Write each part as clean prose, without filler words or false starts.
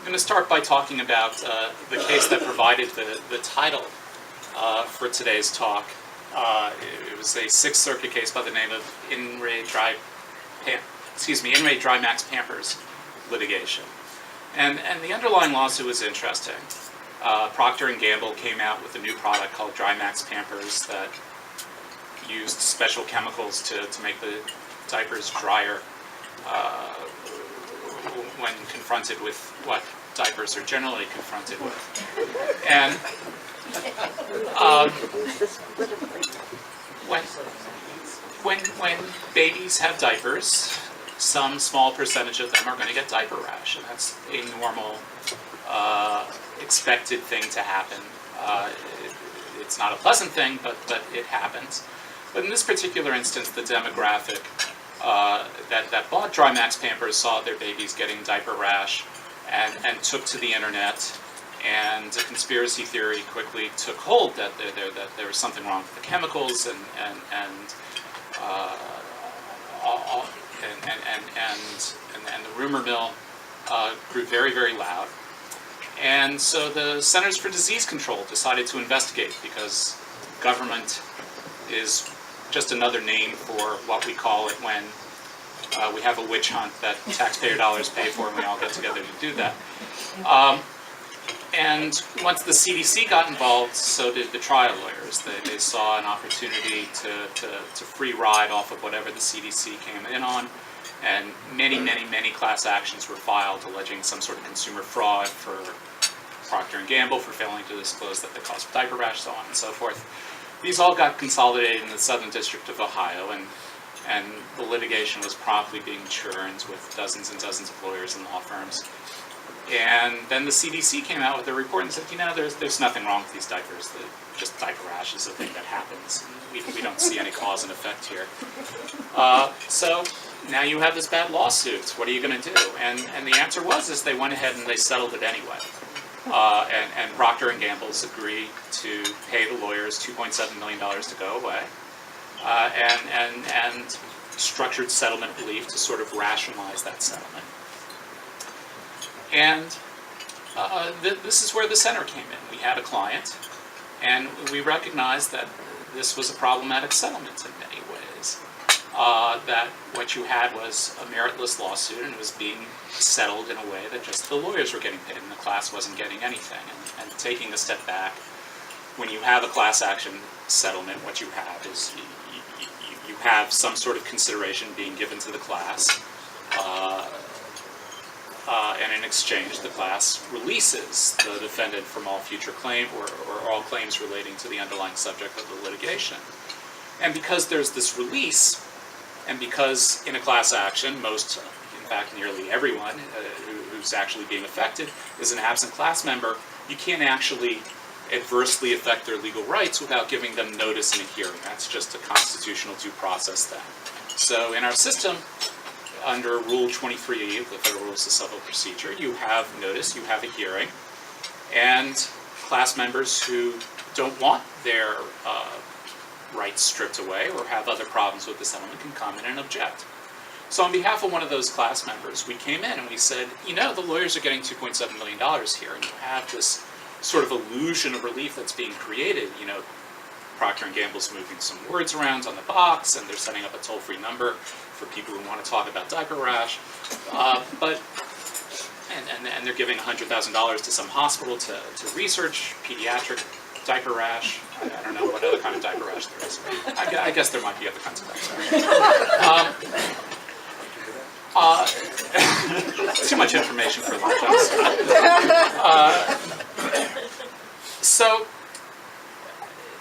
I'm going to start by talking about the case that provided the title for today's talk. It was a Sixth Circuit case by the name of In Re Drymax Pampers litigation. And the underlying lawsuit was interesting. Procter & Gamble came out with a new product called Drymax Pampers that used special chemicals to make the diapers drier when confronted with what diapers are generally confronted with. And when babies have diapers, some small percentage of them are going to get diaper rash, and that's a normal, expected thing to happen. It's not a pleasant thing, but it happens. But in this particular instance, the demographic that bought Drymax Pampers saw their babies getting diaper rash and took to the internet, and the conspiracy theory quickly took hold that there was something wrong with the chemicals, and the rumor mill grew very, very loud. And so the Centers for Disease Control decided to investigate, because government is just another name for what we call it when we have a witch hunt that taxpayer dollars pay for, and we all get together to do that. And once the CDC got involved, so did the trial lawyers. They saw an opportunity to free ride off of whatever the CDC came in on, and many, many, many class actions were filed alleging some sort of consumer fraud for Procter & Gamble for failing to disclose that they caused diaper rash, so on and so forth. These all got consolidated in the Southern District of Ohio, and the litigation was promptly being churned with dozens and dozens of lawyers and law firms. And then the CDC came out with a report and said, there's nothing wrong with these diapers. Just diaper rash is a thing that happens. We don't see any cause and effect here. So now you have this bad lawsuit. What are you going to do? And the answer was they went ahead and they settled it anyway. And Procter & Gamble's agreed to pay the lawyers $2.7 million to go away, and structured settlement relief to sort of rationalize that settlement. And this is where the center came in. We had a client, and we recognized that this was a problematic settlement in many ways. That what you had was a meritless lawsuit, and it was being settled in a way that just the lawyers were getting paid, and the class wasn't getting anything. And taking a step back, when you have a class action settlement, what you have is you have some sort of consideration being given to the class, and in exchange, the class releases the defendant from all future claim or all claims relating to the underlying subject of the litigation. And because there's this release, and because in a class action, most, in fact nearly everyone who's actually being affected is an absent class member, you can't actually adversely affect their legal rights without giving them notice in a hearing. That's just a constitutional due process thing. So in our system, under Rule 23E of the Federal Rules of Civil Procedure, you have notice, you have a hearing, and class members who don't want their rights stripped away or have other problems with the settlement can come in and object. So on behalf of one of those class members, we came in and we said, the lawyers are getting $2.7 million here, and you have this sort of illusion of relief that's being created. Procter & Gamble's moving some words around on the box, and they're setting up a toll-free number for people who want to talk about diaper rash. And they're giving $100,000 to some hospital to research pediatric diaper rash. I don't know what other kind of diaper rash there is. I guess there might be other kinds of diaper rash. Too much information for lunch. So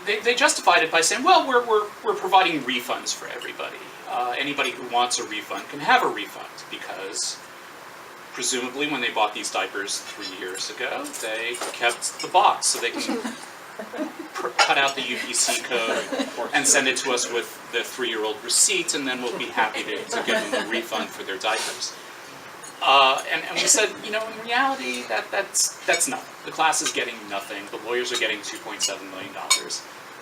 they justified it by saying, well, we're providing refunds for everybody. Anybody who wants a refund can have a refund, because presumably when they bought these diapers 3 years ago, they kept the box so they can cut out the UPC code and send it to us with the 3-year-old receipt, and then we'll be happy to give them a refund for their diapers. And we said, in reality, that's nothing. The class is getting nothing. The lawyers are getting $2.7 million.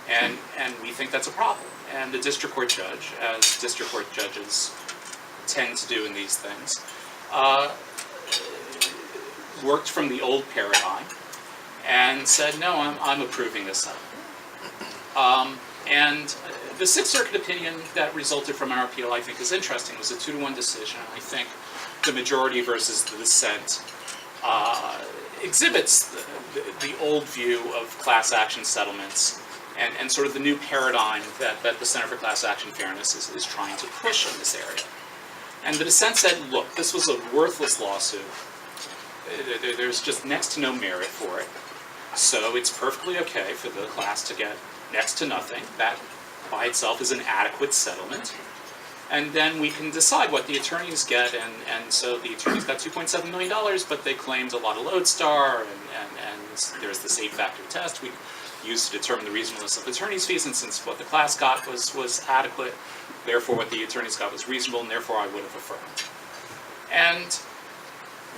And we think that's a problem. And the district court judge, as district court judges tend to do in these things, worked from the old paradigm and said, no, I'm approving this settlement. And the Sixth Circuit opinion that resulted from our appeal, I think, is interesting. It was a 2-to-1 decision. I think the majority versus the dissent exhibits the old view of class action settlements and sort of the new paradigm that the Center for Class Action Fairness is trying to push in this area. And the dissent said, look, this was a worthless lawsuit. There's just next to no merit for it. So it's perfectly okay for the class to get next to nothing. That by itself is an adequate settlement. And then we can decide what the attorneys get. And so the attorneys got $2.7 million, but they claimed a lot of lodestar, and there's this 8-factor test we used to determine the reasonableness of attorneys' fees. And since what the class got was adequate, therefore what the attorneys got was reasonable, and therefore I would have affirmed. And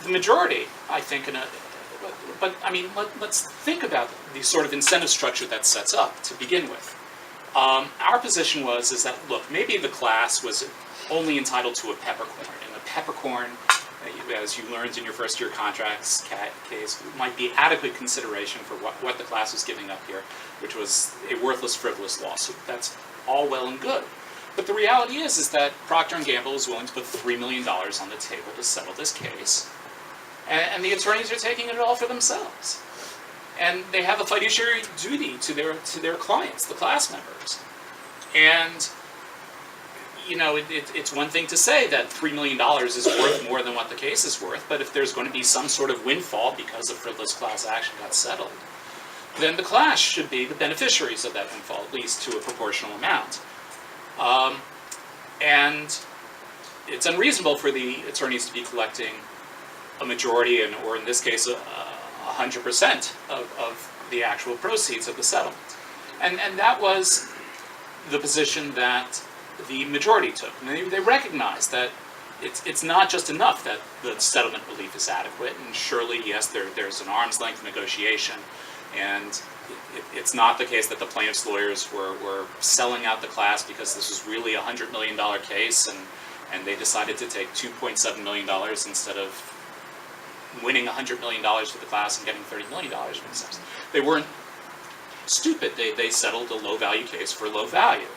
the majority, I think, but I mean, let's think about the sort of incentive structure that sets up to begin with. Our position is that, look, maybe the class was only entitled to a peppercorn, and a peppercorn, as you learned in your first year contracts case, might be adequate consideration for what the class was giving up here, which was a worthless, frivolous lawsuit. That's all well and good. But the reality is that Procter & Gamble is willing to put $3 million on the table to settle this case, and the attorneys are taking it all for themselves. And they have a fiduciary duty to their clients, the class members. And you know, it's one thing to say that $3 million is worth more than what the case is worth, but if there's going to be some sort of windfall because a frivolous class action got settled, then the class should be the beneficiaries of that windfall, at least to a proportional amount. And it's unreasonable for the attorneys to be collecting a majority, or in this case, 100% of the actual proceeds of the settlement. And that was the position that the majority took. And they recognized that it's not just enough that the settlement relief is adequate, and surely, yes, there's an arm's length negotiation, and it's not the case that the plaintiffs' lawyers were selling out the class because this was really a $100 million case, and they decided to take $2.7 million instead of winning $100 million for the class and getting $30 million for themselves. They weren't stupid. They settled a low-value case for low value.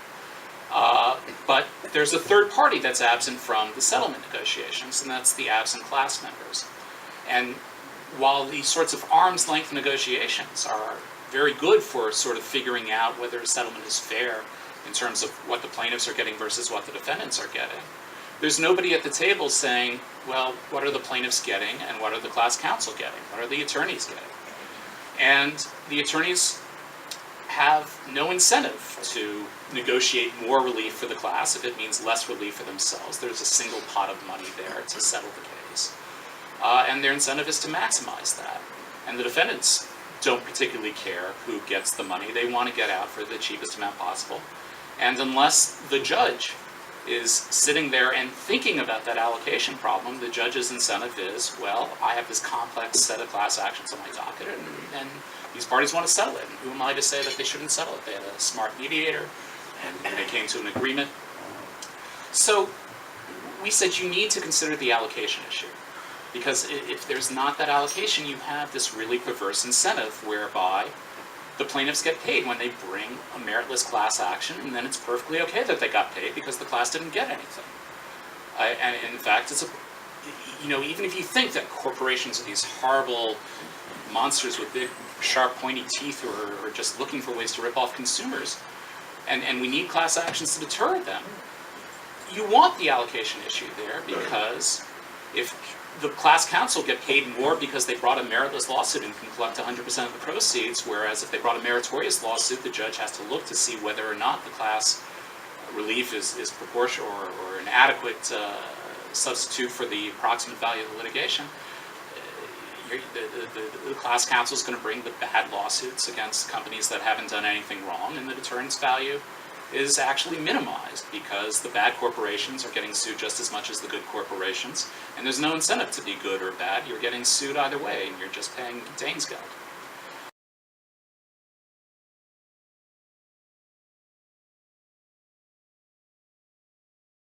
But there's a third party that's absent from the settlement negotiations, and that's the absent class members. And while these sorts of arm's length negotiations are very good for sort of figuring out whether a settlement is fair in terms of what the plaintiffs are getting versus what the defendants are getting, there's nobody at the table saying, well, what are the plaintiffs getting and what are the class counsel getting? What are the attorneys getting? And the attorneys have no incentive to negotiate more relief for the class if it means less relief for themselves. There's a single pot of money there to settle the case. And their incentive is to maximize that. And the defendants don't particularly care who gets the money. They want to get out for the cheapest amount possible. And unless the judge is sitting there and thinking about that allocation problem, the judge's incentive is, well, I have this complex set of class actions on my docket, and these parties want to settle it. And who am I to say that they shouldn't settle it? They had a smart mediator, and they came to an agreement. So we said you need to consider the allocation issue, because if there's not that allocation, you have this really perverse incentive whereby the plaintiffs get paid when they bring a meritless class action, and then it's perfectly okay that they got paid because the class didn't get anything. And in fact, even if you think that corporations are these horrible monsters with big, sharp, pointy teeth who are just looking for ways to rip off consumers, and we need class actions to deter them, you want the allocation issue there, because if the class counsel get paid more because they brought a meritless lawsuit and can collect 100% of the proceeds, whereas if they brought a meritorious lawsuit, the judge has to look to see whether or not the class relief is proportional or an adequate substitute for the approximate value of the litigation. The class counsel is going to bring the bad lawsuits against companies that haven't done anything wrong, and the deterrence value is actually minimized because the bad corporations are getting sued just as much as the good corporations, and there's no incentive to be good or bad. You're getting sued either way, and you're just paying Dane's Geld.